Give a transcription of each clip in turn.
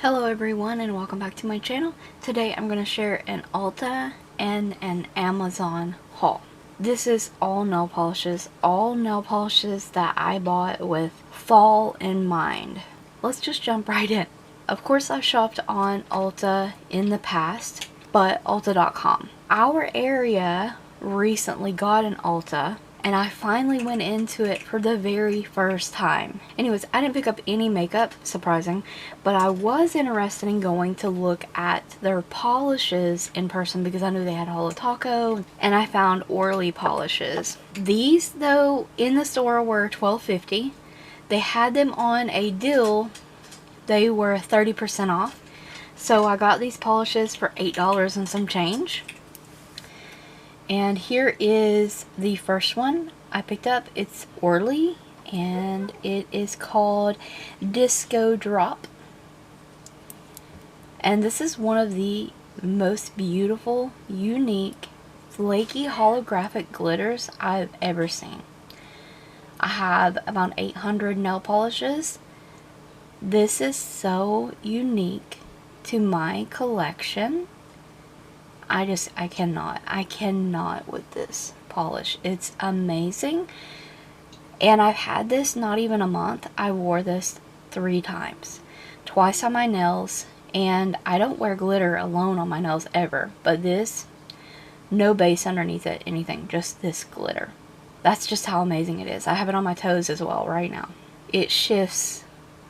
Hello everyone and welcome back to my channel. Today I'm going to share an Ulta and an Amazon haul. This is all nail polishes that I bought with fall in mind. Let's just jump right in. Of course I've shopped on Ulta in the past, but Ulta.com. Our area recently got an Ulta and I finally went into it for the very first time. Anyways, I didn't pick up any makeup, surprising, but I was interested in going to look at their polishes in person because I knew they had Holo Taco, and I found Orly polishes. These, though, in the store were $12.50. They had them on a deal. They were 30% off. So I got these polishes for $8 and some change. And here is the first one I picked up. It's Orly, and it is called Disco Drop. And this is one of the most beautiful, unique, flaky holographic glitters I've ever seen. I have about 800 nail polishes. This is so unique to my collection. I cannot with this polish. It's amazing. And I've had this not even a month. I wore this 3 times. Twice on my nails, and I don't wear glitter alone on my nails ever. But this, no base underneath it, anything, just this glitter. That's just how amazing it is. I have it on my toes as well right now. It shifts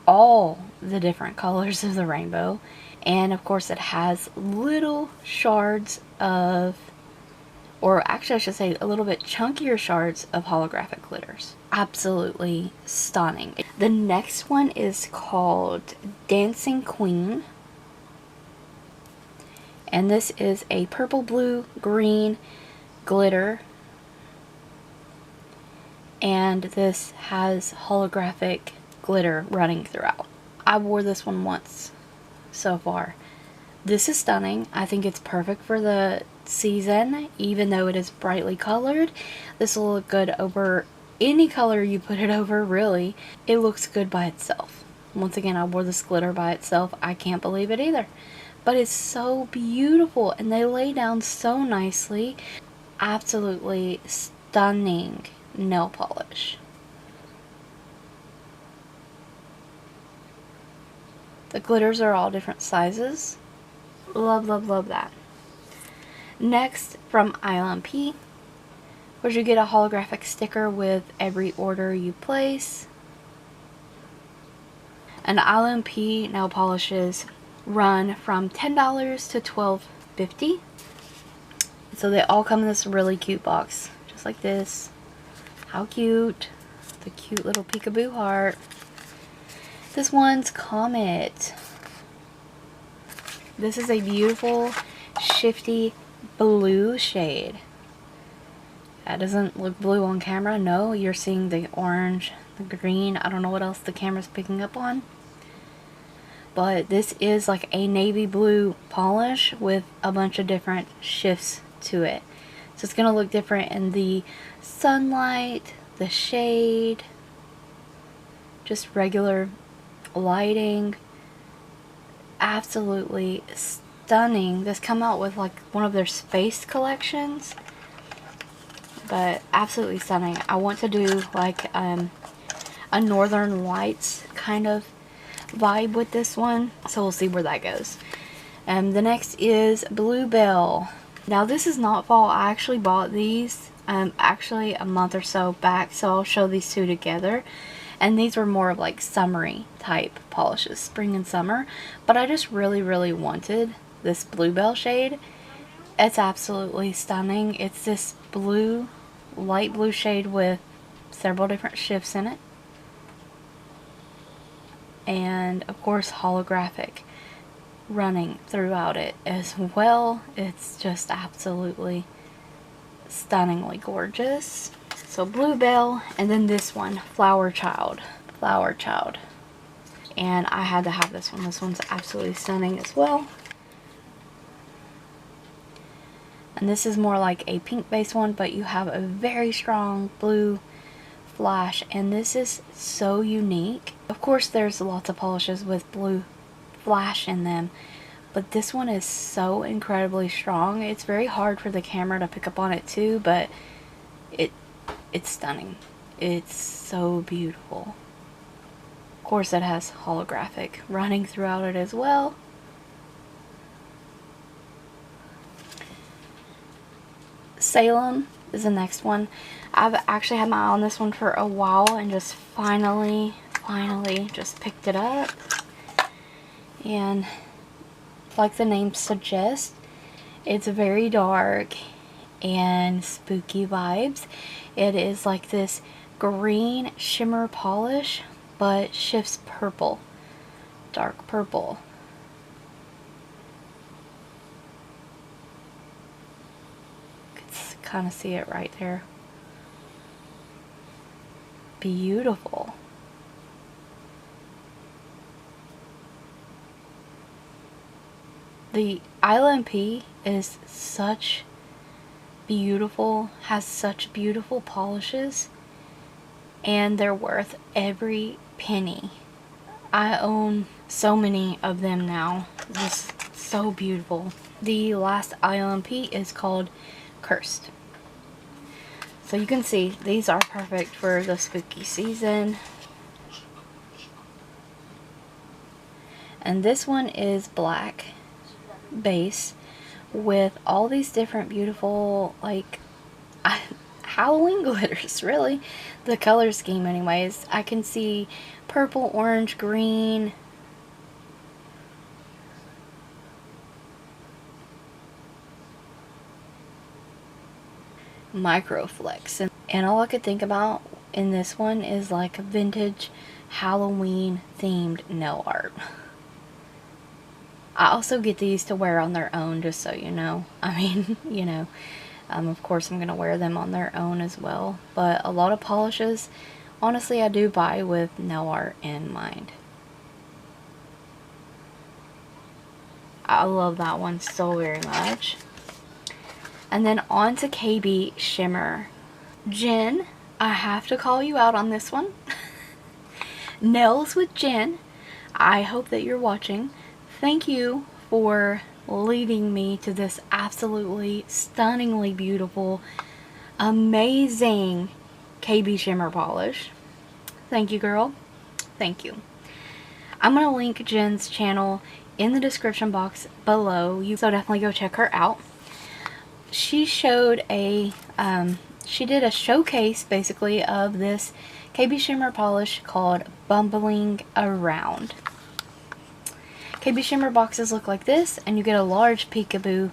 all the different colors of the rainbow. And of course it has little shards of, or actually I should say a little bit chunkier shards of holographic glitters. Absolutely stunning. The next one is called Dancing Queen. And this is a purple, blue, green glitter. And this has holographic glitter running throughout. I wore this one once so far. This is stunning. I think it's perfect for the season, even though it is brightly colored. This will look good over any color you put it over, really. It looks good by itself. Once again, I wore this glitter by itself. I can't believe it either. But it's so beautiful, and they lay down so nicely. Absolutely stunning nail polish. The glitters are all different sizes. Love, love, love that. Next, from ILNP, where you get a holographic sticker with every order you place. And ILNP nail polishes run from $10 to $12.50. So they all come in this really cute box, just like this. How cute. The cute little peekaboo heart. This one's Comet. This is a beautiful, shifty blue shade. That doesn't look blue on camera. No, you're seeing the orange, the green. I don't know what else the camera's picking up on. But this is like a navy blue polish with a bunch of different shifts to it. So it's going to look different in the sunlight, the shade, just regular lighting. Absolutely stunning. This come out with like one of their space collections, but absolutely stunning. I want to do like a Northern Lights kind of vibe with this one, so we'll see where that goes. The next is Bluebell. Now this is not fall. I actually bought these actually a month or so back, so I'll show these two together. And these were more of like summery type polishes, spring and summer. But I just really, really wanted this Bluebell shade. It's absolutely stunning. It's this blue, light blue shade with several different shifts in it. And of course holographic running throughout it as well. It's just absolutely stunningly gorgeous. So Bluebell, and then this one, Flower Child. And I had to have this one. This one's absolutely stunning as well. And this is more like a pink based one, but you have a very strong blue flash, and this is so unique. Of course there's lots of polishes with blue flash in them. But this one is so incredibly strong. It's very hard for the camera to pick up on it too, but it's stunning. It's so beautiful. Of course, it has holographic running throughout it as well. Salem is the next one. I've actually had my eye on this one for a while and just finally just picked it up. And like the name suggests, it's very dark and spooky vibes. It is like this green shimmer polish, but shifts purple, dark purple. You can kind of see it right there. Beautiful. The ILNP is such beautiful, has such beautiful polishes, and they're worth every penny. I own so many of them now, just so beautiful. The last ILNP is called Cursed. So you can see these are perfect for the spooky season. And this one is black base with all these different beautiful, like, Halloween glitters, really. The color scheme anyways. I can see purple, orange, green. Microflex. And all I could think about in this one is like a vintage Halloween themed nail art. I also get these to wear on their own, just so you know. I mean, you know, of course I'm going to wear them on their own as well. But a lot of polishes, honestly, I do buy with nail art in mind. I love that one so very much. And then on to KB Shimmer. Jen, I have to call you out on this one. Nails with Jen, I hope that you're watching. Thank you for leading me to this absolutely stunningly beautiful, amazing KB Shimmer polish. Thank you, girl. Thank you. I'm going to link Jen's channel in the description box below, so definitely go check her out. She showed a, she did a showcase basically of this KB Shimmer polish called Bumbling Around. KB Shimmer boxes look like this, and you get a large peekaboo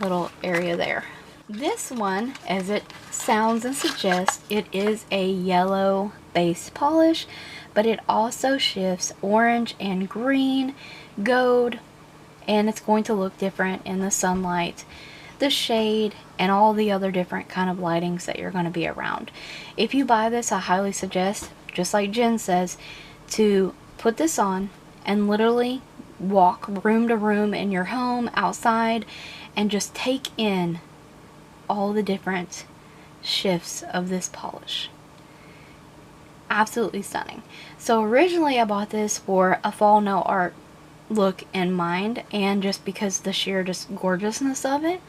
little area there. This one, as it sounds and suggests, it is a yellow base polish, but it also shifts orange and green, gold, and it's going to look different in the sunlight, the shade, and all the other different kind of lightings that you're going to be around. If you buy this, I highly suggest, just like Jen says, to put this on and literally walk room to room in your home, outside, and just take in all the different shifts of this polish. Absolutely stunning. So originally I bought this for a fall nail art look in mind, and just because the sheer just gorgeousness of it.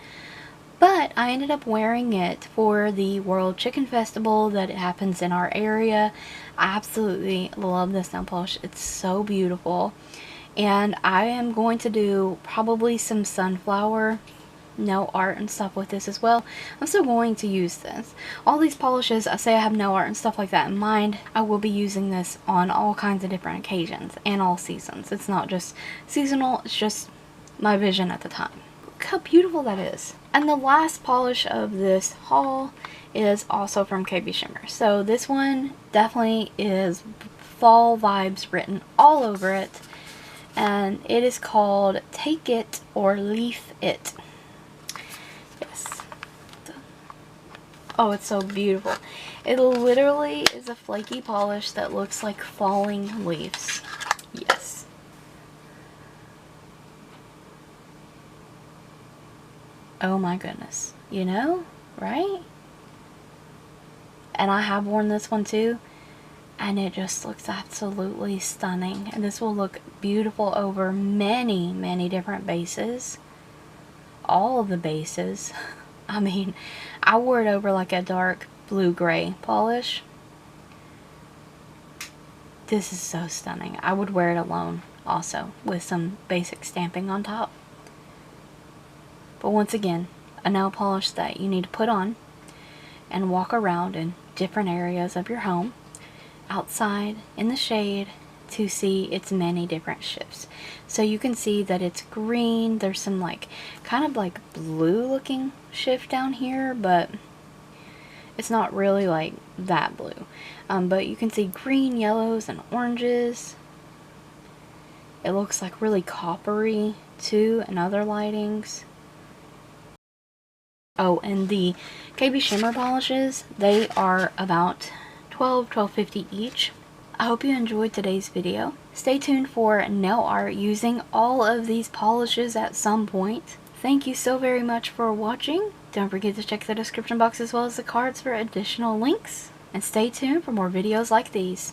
But I ended up wearing it for the World Chicken Festival that happens in our area. I absolutely love this nail polish. It's so beautiful. And I am going to do probably some sunflower nail art and stuff with this as well. I'm still going to use this. All these polishes, I say I have nail art and stuff like that in mind. I will be using this on all kinds of different occasions and all seasons. It's not just seasonal, it's just my vision at the time. Look how beautiful that is. And the last polish of this haul is also from KB Shimmer. So this one definitely is fall vibes written all over it. And it is called Take It or Leaf It. Yes. Oh, it's so beautiful. It literally is a flaky polish that looks like falling leaves. Yes. Oh my goodness. You know, right? And I have worn this one too. and it just looks absolutely stunning. And this will look beautiful over many, many different bases. All of the bases. I mean, I wore it over like a dark blue-gray polish. This is so stunning. I would wear it alone also, with some basic stamping on top. But once again, a nail polish that you need to put on and walk around in different areas of your home, outside, in the shade, to see its many different shifts. So you can see that it's green. There's some like kind of like blue looking shift down here, but it's not really like that blue. But you can see green, yellows, and oranges. It looks like really coppery too in other lightings. Oh, and the KB Shimmer polishes, they are about $12.50 each. I hope you enjoyed today's video. Stay tuned for nail art using all of these polishes at some point. Thank you so very much for watching. Don't forget to check the description box as well as the cards for additional links. And stay tuned for more videos like these.